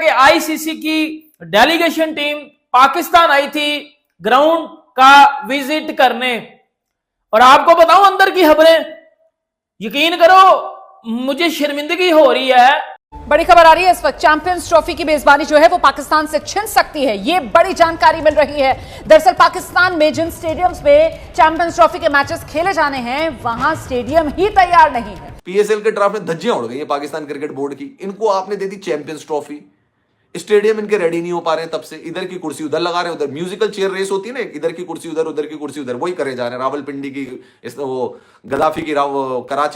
कि आईसीसी की delegation team Pakistan आई थी ग्राउंड का विजिट करने, और आपको बताऊं अंदर की खबरें, यकीन करो मुझे शर्मिंदगी हो रही है। बड़ी खबर आ रही है इस वक्त, चैंपियंस ट्रॉफी की मेजबानी जो है वो पाकिस्तान से छिन सकती है, ये बड़ी जानकारी मिल रही है। दरअसल पाकिस्तान में जिन स्टेडियम्स में चैंपियंस ट्रॉफी के मैचेस खेले जाने हैं वहां स्टेडियम ही तैयार नहीं है। पीएसएल के ड्राफ्ट में धज्जियां उड़ गई है पाकिस्तान क्रिकेट बोर्ड की, इनको आपने दे दी चैंपियंस ट्रॉफी, स्टेडियम इनके रेडी नहीं हो पा रहे हैं, तब से इधर की कुर्सी उधर लगा रहे हैं, उधर म्यूजिकल चेयर रेस होती है ना, इधर की कुर्सी उधर की कुर्सी उधर, वही करे जा रहे हैं। रावलपिंडी की वो गद्दाफी की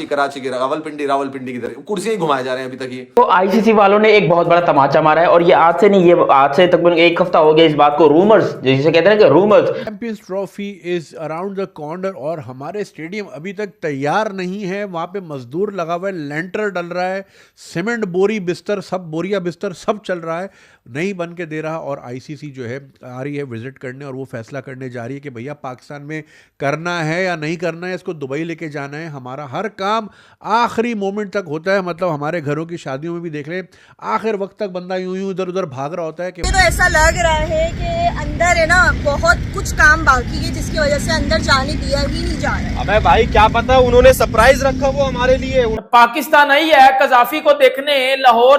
कराची की रावलपिंडी की कुर्सियां ही घुमाए जा रहे हैं अभी तक। ये तो आईसीसी वालों ने एक बहुत बड़ा तमाचा मारा है, और ये आज से नहीं, ये आज से तकरीबन एक हफ्ता हो गया इस बात को, रूमर्स जिसे कहते हैं कि rumours. Champions trophy is around the corner और हमारे स्टेडियम अभी तक तैयार नहीं है। वहां पे मजदूर लगा हुआ है, लेंटर डल रहा है, सीमेंट बोरी बिस्तर सब, बोरिया बिस्तर सब चल रहा है, नहीं बन के दे रहा। और आईसीसी जो है आ रही है विजिट करने और वो फैसला करने जा रही है कि भैया पाकिस्तान में करना है या नहीं करना है, इसको दुबई लेके जाना है। हमारा हर काम आखिरी मोमेंट तक होता है, मतलब हमारे घरों की शादियों में भी देख लें, आखिर वक्त तक बंदा यूं इधर उधर भाग रहा होता है कि तो ऐसा लग रहा है कि अंदर है ना बहुत कुछ काम बाकी है, जिसकी वजह से अंदर जाने दिया ही नहीं जा रहा है। अबे भाई क्या पता, उन्होंने सरप्राइज रखा वो हमारे लिए। पाकिस्तान आई है कजाफी को देखने, लाहौर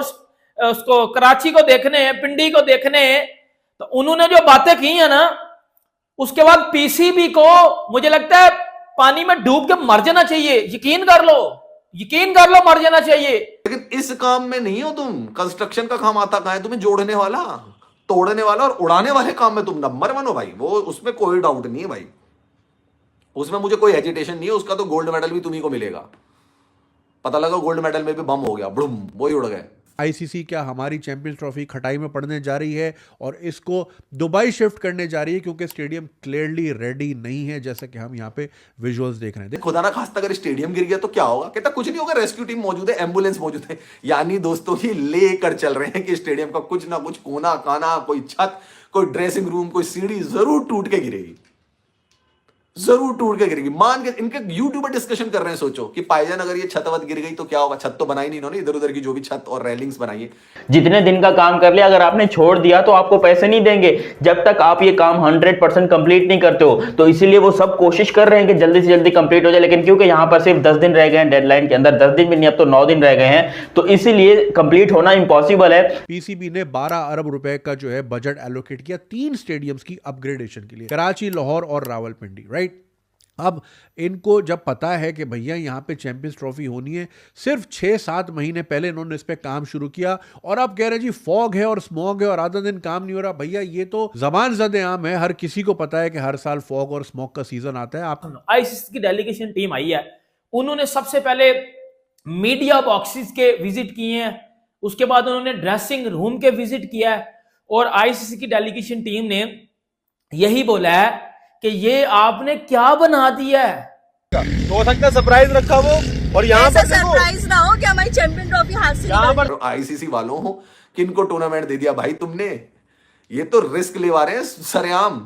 उसको कराची को देखने, पिंडी को देखने, तो उन्होंने जो बातें की है ना, उसके बाद पीसीबी को मुझे लगता है पानी में डूब के मर जाना चाहिए। यकीन कर लो मर जाना चाहिए। लेकिन इस काम में नहीं हो तुम, कंस्ट्रक्शन का काम आता कहां है तुम्हें, जोड़ने वाला, तोड़ने वाला और उड़ाने वाले काम में तुम नंबर 1 हो भाई, वो उसमें कोई डाउट नहीं है भाई, उसमें मुझे कोई हेजिटेशन नहीं है। उसका तो गोल्ड मेडल भी तुम्ही को मिलेगा। पता लगा गोल्ड मेडल में भी बम हो गया, बुम, वो ही उड़ गए। आईसीसी क्या हमारी चैंपियंस ट्रॉफी खटाई में पड़ने जा रही है और इसको दुबई शिफ्ट करने जा रही है, क्योंकि स्टेडियम क्लियरली रेडी नहीं है, जैसा कि हम यहाँ पे विजुअल्स देख रहे हैं। खुदा ना खास्ता अगर स्टेडियम गिर गया तो क्या होगा, कहता कुछ नहीं होगा, रेस्क्यू टीम मौजूद है, एम्बुलेंस मौजूद है। यानी दोस्तों ही लेकर चल रहे हैं कि स्टेडियम का कुछ ना कुछ कोना काना, कोई छत, कोई ड्रेसिंग रूम, कोई सीढ़ी जरूर टूट के गिरेगी, जरूर टूट के गिरेगी। मान के इनके यूट्यूबर डिस्कशन कर रहे हैं, सोचो कि पायजान अगर ये छत वत गिर गई तो क्या होगा। छत तो बनाई नहीं इन्होंने, इधर उधर की जो भी छत और रेलिंग्स बनाई है। जितने दिन का काम कर लिया, अगर आपने छोड़ दिया तो आपको पैसे नहीं देंगे जब तक आप ये काम 100% कंप्लीट नहीं करते हो। तो इसीलिए वो सब कोशिश कर रहे हैं कि जल्दी से जल्दी कंप्लीट हो जाए, लेकिन क्योंकि यहाँ पर सिर्फ 10 दिन रह गए हैं डेडलाइन के अंदर, 10 दिन भी नहीं, अब तो 9 दिन रह गए हैं, तो इसीलिए कंप्लीट होना इम्पॉसिबल है। पीसीबी ने 12 अरब रुपए का जो है बजट एलोकेट किया 3 स्टेडियम्स की अपग्रेडेशन के लिए, कराची, लाहौर और रावलपिंडी, राइट। अब इनको जब पता है कि भैया यहाँ पे चैंपियंस ट्रॉफी होनी है, सिर्फ 6-7 महीने पहले इन्होंने इस पे काम शुरू किया और अब कह रहे हैं जी फॉग है और स्मॉग है और आधा दिन काम नहीं हो रहा। भैया ये तो जबान ज़द आम है, हर किसी को पता है कि हर साल फॉग और स्मॉग का सीजन आता है। आप आईसीसी की डेलीगेशन टीम आई है, उन्होंने सबसे पहले मीडिया बॉक्सेस के विजिट किए हैं, उसके बाद उन्होंने ड्रेसिंग रूम के विजिट किया है, और आईसीसी की डेलीगेशन टीम ने यही बोला है कि ये आपने क्या बना दिया है। तो हो सकता है सरप्राइज रखा वो, और यहाँ पर सरप्राइज ना हो कि हमारी चैंपियन ट्रॉफी हासिल पर आईसीसी वालों हो किनको टूर्नामेंट दे दिया भाई तुमने, ये तो रिस्क लेवा रहे हैं सरेआम।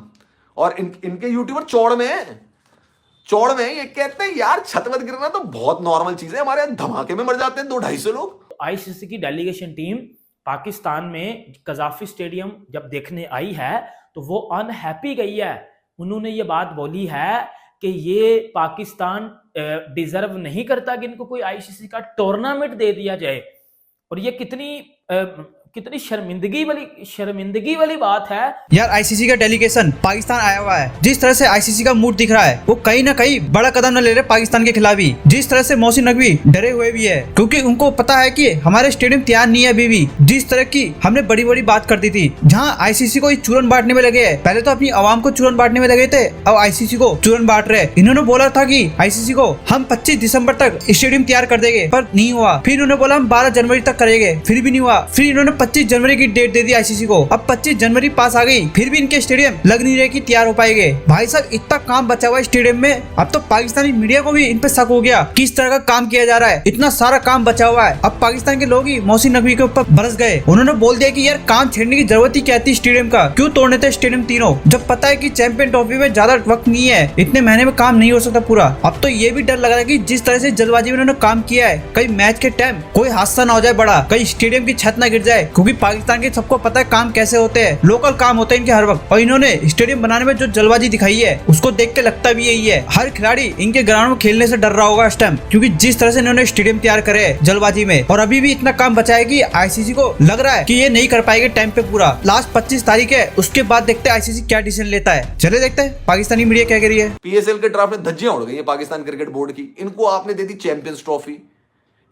और इनके यूट्यूबर चौड़ में ये कहते हैं यार छत मत गिरना तो बहुत नॉर्मल चीज है, हमारे यहाँ धमाके में मर जाते हैं 200-250 लोग। आईसीसी की डेलीगेशन टीम पाकिस्तान में कजाफी स्टेडियम जब देखने आई है तो वो अनहैप्पी गई है। उन्होंने ये बात बोली है कि ये पाकिस्तान डिजर्व नहीं करता कि इनको कोई आईसीसी का टूर्नामेंट दे दिया जाए, और ये कितनी शर्मिंदगी वाली बात है यार। आईसीसी का डेलीगेशन पाकिस्तान आया हुआ है, जिस तरह से आईसीसी का मूड दिख रहा है वो कहीं ना कहीं बड़ा कदम न ले रहे पाकिस्तान के खिलाफ ही। जिस तरह से मोहसिन नकवी डरे हुए भी है, क्योंकि उनको पता है कि हमारे स्टेडियम तैयार नहीं है अभी भी। जिस तरह की हमने बड़ी बड़ी बात कर दी थी, जहाँ आईसीसी को चूरन बांटने में लगे है, पहले तो अपनी आवाम को चूरन बांटने में लगे थे, अब आईसीसी को चूरन बांट रहे। इन्होंने बोला था कि आईसीसी को हम 25 दिसंबर तक स्टेडियम तैयार कर देंगे, पर नहीं हुआ। फिर इन्होंने बोला हम 12 जनवरी तक करेंगे, फिर भी नहीं हुआ। फिर इन्होंने 25 जनवरी की डेट दे दी आईसीसी को, अब 25 जनवरी पास आ गई, फिर भी इनके स्टेडियम लग नहीं रहे कि तैयार हो पाएंगे। भाई साहब इतना काम बचा हुआ है स्टेडियम में, अब तो पाकिस्तानी मीडिया को भी इन पे शक हो गया किस तरह का काम किया जा रहा है, इतना सारा काम बचा हुआ है। अब पाकिस्तान के लोग ही मोहसिन नकवी के ऊपर बरस गए। उन्होंने बोल दिया कि यार काम छेड़ने की जरूरत ही क्या थी स्टेडियम का, क्यों तोड़ने थे स्टेडियम तीनों, जब पता है कि चैंपियन ट्रॉफी में ज्यादा वक्त नहीं है, इतने महीने में काम नहीं हो सकता पूरा। अब तो ये भी डर लग रहा है कि जिस तरह से जल्दबाजी में उन्होंने काम किया है, कहीं मैच के टाइम कोई हादसा ना हो जाए बड़ा, कहीं स्टेडियम की छत ना गिर जाए, क्योंकि पाकिस्तान के सबको पता है काम कैसे होते हैं, लोकल काम होते हैं इनके हर वक्त। और इन्होंने स्टेडियम बनाने में जो जल्दबाजी दिखाई है उसको देख के लगता भी यही है। हर खिलाड़ी इनके ग्राउंड में खेलने से डर रहा होगा इस टाइम, क्योंकि जिस तरह से इन्होंने स्टेडियम तैयार करे है जल्दबाजी में। और अभी भी इतना काम बचा है कि आईसीसी को लग रहा है कि ये नहीं कर पाएगी टाइम पे पूरा। लास्ट 25 तारीख है, उसके बाद देखते हैं आईसीसी क्या डिसीजन लेता है। चले देखते हैं पाकिस्तानी मीडिया क्या कह रही है। पीएसएल के ड्राफ्ट में धज्जियां उड़ गई है पाकिस्तान क्रिकेट बोर्ड की। इनको आपने दे दी चैंपियंस ट्रॉफी,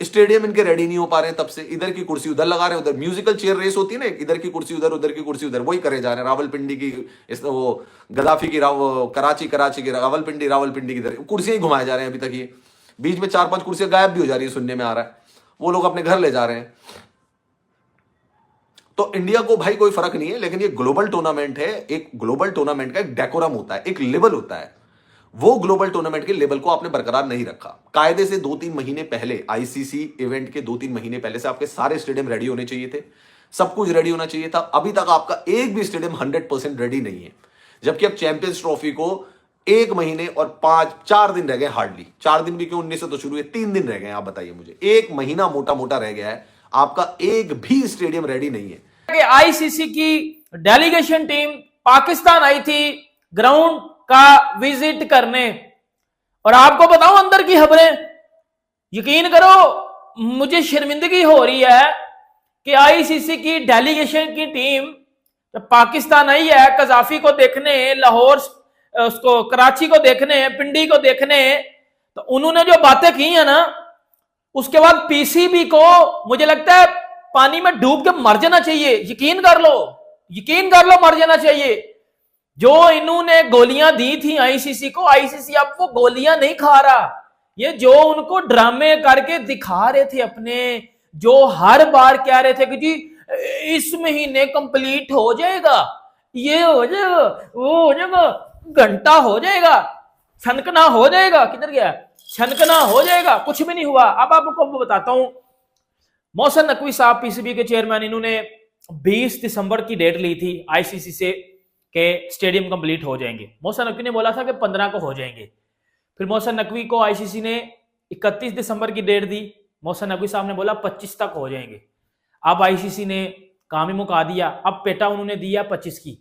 स्टेडियम इनके रेडी नहीं हो पा रहे हैं, तब से इधर की कुर्सी उधर लगा रहे हैं। उधर म्यूजिकल चेयर रेस होती है ना, इधर की कुर्सी उधर की कुर्सी उधर, वही करे जा रहे हैं। रावलपिंडी की वो गद्दाफी की कराची की रावलपिंडी की इधर कुर्सियां ही घुमाए जा रहे हैं अभी तक। ये बीच में 4-5 कुर्सियां गायब भी हो जा रही है, सुनने में आ रहा है। वो लोग अपने घर ले जा रहे हैं। तो इंडिया को भाई कोई फर्क नहीं है, लेकिन ये ग्लोबल टूर्नामेंट है। एक ग्लोबल टूर्नामेंट का एक डेकोरम होता है, एक लेवल होता है। वो ग्लोबल टूर्नामेंट के लेवल को आपने बरकरार नहीं रखा। कायदे से 2-3 महीने पहले, आईसीसी इवेंट के 2-3 महीने पहले से आपके सारे स्टेडियम रेडी होने चाहिए थे, सब कुछ रेडी होना चाहिए था। अभी तक आपका एक भी स्टेडियम 100% रेडी नहीं है। जबकि अब चैंपियंस ट्रॉफी को 1 महीने और 4 दिन रह गए, हार्डली 4 दिन भी क्यों, 19 से तो शुरू है, 3 दिन रह गए। आप बताइए मुझे, 1 महीना मोटा रह गया है, आपका एक भी स्टेडियम रेडी नहीं है। आईसीसी की डेलीगेशन टीम पाकिस्तान आई थी ग्राउंड का विजिट करने, और आपको बताऊं अंदर की खबरें, यकीन करो मुझे शर्मिंदगी हो रही है कि आईसीसी की डेलीगेशन की टीम जब पाकिस्तान आई है कजाफी को देखने, लाहौर उसको कराची को देखने, पिंडी को देखने, तो उन्होंने जो बातें की है ना, उसके बाद पीसीबी को मुझे लगता है पानी में डूब के मर जाना चाहिए। यकीन कर लो मर जाना चाहिए। जो इन्होंने गोलियां दी थी आईसीसी को, आईसीसी अब वो गोलियां नहीं खा रहा। ये जो उनको ड्रामे करके दिखा रहे थे अपने, जो हर बार कह रहे थे कि जी इस महीने कंप्लीट हो जाएगा, ये हो जाएगा, वो हो जाएगा, घंटा हो जाएगा, छनकना हो जाएगा, किधर गया, छनकना हो जाएगा, कुछ भी नहीं हुआ। अब आपको बताता हूं, मोहसिन नकवी साहब पीसीबी के चेयरमैन, इन्होंने 20 दिसंबर की डेट ली थी आईसीसी से कि स्टेडियम कंप्लीट हो जाएंगे। मोहसिन नकवी ने बोला था कि 15 को हो जाएंगे। फिर मोहसिन नकवी को आईसीसी ने 31 दिसंबर की डेट दी। मोहसिन नकवी साहब ने बोला 25 तक हो जाएंगे। अब आईसीसी ने काम ही मुका दिया। अब पेटा उन्होंने दिया 25 की।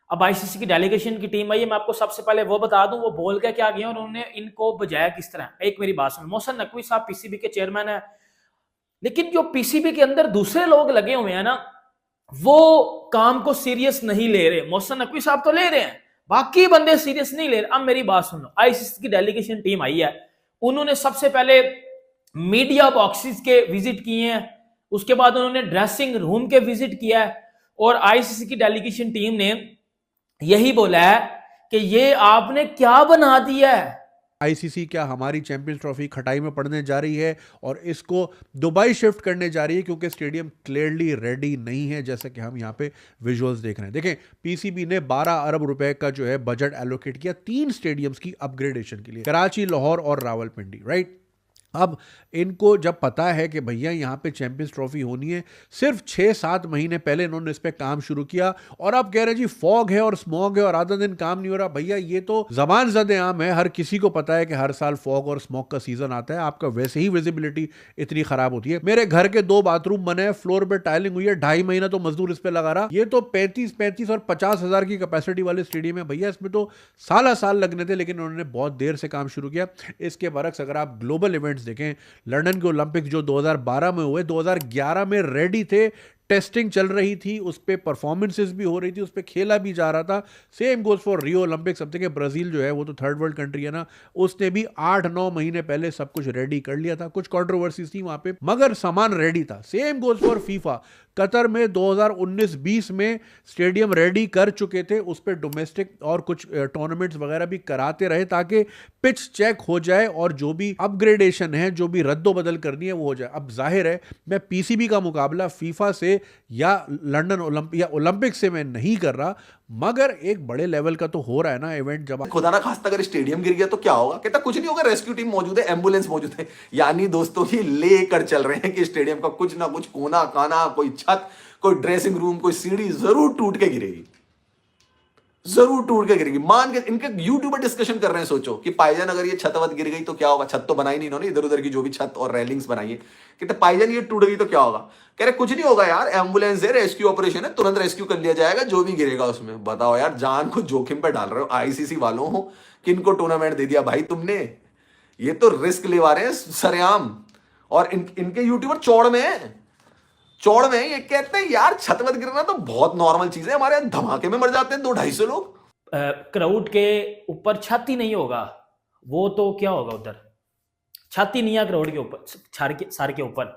अब आईसीसी की डेलीगेशन की टीम आई है। मैं आपको सबसे पहले वो बता दूं वो बोल के क्या गया और उन्होंने इनको बजाया किस तरह। एक मेरी बात सुनो, मोहसिन नकवी साहब पीसीबी के चेयरमैन है, लेकिन जो पीसीबी के अंदर दूसरे लोग लगे हुए हैं ना, वो काम को सीरियस नहीं ले रहे। मोहसिन नकवी साहब तो ले रहे हैं, बाकी बंदे सीरियस नहीं ले रहे। अब मेरी बात सुनो, आईसीसी की डेलीगेशन टीम आई है, उन्होंने सबसे पहले मीडिया बॉक्सेस के विजिट किए हैं, उसके बाद उन्होंने ड्रेसिंग रूम के विजिट किया है, और आईसीसी की डेलीगेशन टीम ने यही बोला है कि ये आपने क्या बना दिया है। आईसीसी क्या हमारी चैंपियंस ट्रॉफी खटाई में पड़ने जा रही है और इसको दुबई शिफ्ट करने जा रही है, क्योंकि स्टेडियम क्लियरली रेडी नहीं है, जैसे कि हम यहाँ पे विजुअल्स देख रहे हैं। देखें, पीसीबी ने 12 अरब रुपए का जो है बजट एलोकेट किया 3 स्टेडियम्स की अपग्रेडेशन के लिए, कराची, लाहौर और रावलपिंडी, राइट। अब इनको जब पता है कि भैया यहाँ पे चैंपियंस ट्रॉफी होनी है, सिर्फ 6-7 महीने पहले इन्होंने इस पे काम शुरू किया, और अब कह रहे जी फॉग है और स्मॉग है और आधा दिन काम नहीं हो रहा। भैया ये तो ज़बान ज़द आम है, हर किसी को पता है कि हर साल फॉग और स्मॉग का सीजन आता है। आपका वैसे ही विजिबिलिटी इतनी खराब होती है। मेरे घर के 2 बाथरूम बने हैं, फ्लोर पे टाइलिंग हुई है, 2.5 महीना तो मजदूर इस पे लगा रहा। ये तो 35 और 50 हज़ार की कैपेसिटी वाले स्टेडियम है भैया, इसमें तो साल लगने थे, लेकिन उन्होंने बहुत देर से काम शुरू किया। इसके बरक्स अगर आप ग्लोबल इवेंट्स देखें, लंदन के ओलंपिक्स जो 2012 में हुए, 2011 में रेडी थे, टेस्टिंग चल रही थी, उस पर परफॉर्मेंसेस भी हो रही थी, उस पर खेला भी जा रहा था। Same goes for Rio Olympics. अब देखिए ब्राजील जो है वो तो थर्ड वर्ल्ड कंट्री है ना, उसने भी 8-9 महीने पहले सब कुछ रेडी कर लिया था। कुछ कंट्रोवर्सीज थी वहां पे, मगर सामान रेडी था। Same goes for FIFA. Qatar में 2019-20 में स्टेडियम रेडी कर चुके थे, उस पर डोमेस्टिक और कुछ टूर्नामेंट्स वगैरह भी कराते रहे ताकि पिच चेक हो जाए और जो भी अपग्रेडेशन है, जो भी रद्दोबदल करनी है वो हो जाए। अब जाहिर है मैं पीसीबी का मुकाबला फीफा से या लंदन ओलंपिक से मैं नहीं कर रहा, मगर एक बड़े लेवल का तो हो रहा है ना इवेंट। जब खुदा ना खास्ता अगर स्टेडियम गिर गया तो क्या होगा? कहता कुछ नहीं होगा, रेस्क्यू टीम मौजूद है, एम्बुलेंस मौजूद है। यानी दोस्तों ये लेकर चल रहे हैं कि स्टेडियम का कुछ ना कुछ कोना काना, कोई छत, कोई ड्रेसिंग रूम, कोई सीढ़ी जरूर टूट के गिरेगी। जरूर टूट के गिरेगी। मान के इनके यूट्यूबर डिस्कशन कर रहे हैं, सोचो कि पाईजान अगर ये छत वत गिर गई तो क्या होगा। छत तो बनाई नहीं इन्होंने, इधर उधर की जो भी छत और रेलिंग्स बनाई है, कहते पाईजान ये टूट गई तो क्या होगा। कह रहे कुछ नहीं होगा यार, एम्बुलेंस है, रेस्क्यू ऑपरेशन है, तुरंत रेस्क्यू कर लिया जाएगा जो भी गिरेगा उसमें। बताओ यार, जान को जोखिम पे डाल रहे हो आईसीसी वालों हो, किनको टूर्नामेंट दे दिया भाई तुमने। ये तो रिस्क लेवा रहे हैं सरेआम। और इनके यूट्यूबर चौड़ में ये कहते हैं यार छत वत गिरना तो बहुत नॉर्मल चीज है, हमारे यहाँ धमाके में मर जाते हैं 200-250 लोग। क्राउड के ऊपर छत ही नहीं होगा, वो तो क्या होगा उधर। छत ही नहीं है क्राउड के ऊपर, सर के ऊपर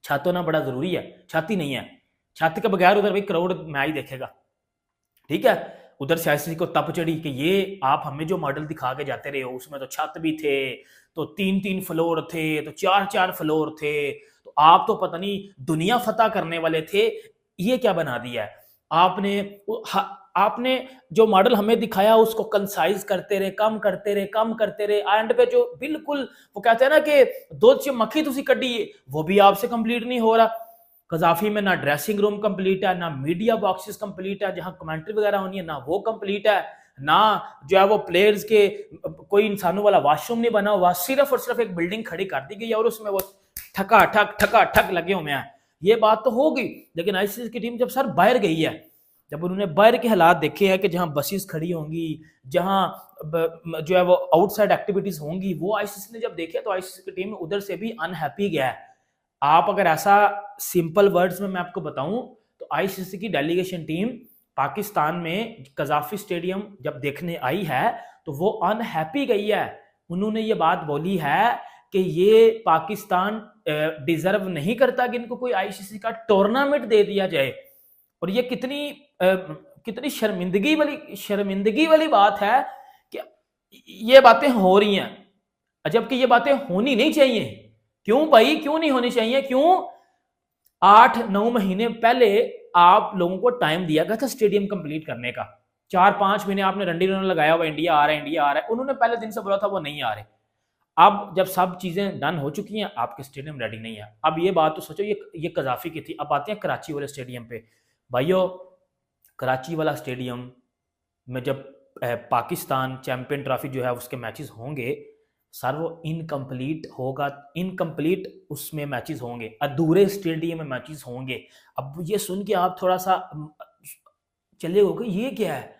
छत होना बड़ा जरूरी है, छत ही नहीं है। छत के बगैर उधर भाई क्राउड मैच देखेगा, ठीक है। उधर सियासी को तप चढ़ी कि ये आप हमें जो मॉडल दिखा के जाते रहे हो उसमें तो छत भी थे, तो 3-3 फ्लोर थे, तो 4-4 फ्लोर थे, तो आप तो पता नहीं दुनिया फतह करने वाले थे। ये क्या बना दिया है आपने जो मॉडल हमें दिखाया उसको कंसाइज करते रहे, कम करते रहे, एंड पे जो बिल्कुल वो कहते हैं ना कि दूध से मक्खी तुसी कड्डी, वो भी आपसे कंप्लीट नहीं हो रहा। कजाफी में ना ड्रेसिंग रूम कंप्लीट है, ना मीडिया बॉक्सेस कंप्लीट है जहां कमेंट्री वगैरह होनी है, ना वो कंप्लीट है, ना जो है वो प्लेयर्स के कोई इंसानों वाला वॉशरूम नहीं बना हुआ, सिर्फ और सिर्फ एक बिल्डिंग खड़ी कर दी गई और उसमें वो ठका ठक लगे हुए हैं। ये बात तो हो गई, लेकिन आईसीसी की टीम जब सर बाहर गई है, जब उन्होंने बाहर के हालात देखे हैं कि जहां बसेस खड़ी होंगी, जहां जो है वो आउटसाइड एक्टिविटीज होंगी, वो आईसीसी ने जब देखे तो आईसीसी की टीम उधर से भी अनहैप्पी गया है। आप अगर ऐसा सिंपल वर्ड्स में मैं आपको बताऊं तो आईसीसी की डेलीगेशन टीम पाकिस्तान में कजाफी स्टेडियम जब देखने आई है तो वो अनहैप्पी गई है। उन्होंने ये बात बोली है कि ये पाकिस्तान डिजर्व नहीं करता कि इनको कोई आईसीसी का टूर्नामेंट दे दिया जाए। और ये कितनी शर्मिंदगी वाली बात है कि ये बातें हो रही हैं, जबकि ये बातें होनी नहीं चाहिए। क्यों भाई, क्यों नहीं होनी चाहिए? क्यों 8-9 महीने पहले आप लोगों को टाइम दिया गया था स्टेडियम कंप्लीट करने का। 4-5 महीने आपने रंडी रन लगाया हुआ इंडिया आ रहा है। उन्होंने पहले दिन से बोला था वो नहीं आ रहे। अब जब सब चीजें डन हो चुकी हैं, आपके स्टेडियम रेडी नहीं है। अब ये बात तो सोचो, ये कजाफी की थी। अब आते हैं कराची वाले स्टेडियम पे। भाइयों, कराची वाला स्टेडियम में जब पाकिस्तान चैंपियन ट्रॉफी जो है उसके मैचेस होंगे सर, वो इनकम्प्लीट होगा। इनकम्प्लीट उसमें मैचेस होंगे, अधूरे स्टेडियम में मैचेस होंगे। अब ये सुन के आप थोड़ा सा चले हो कि ये क्या है,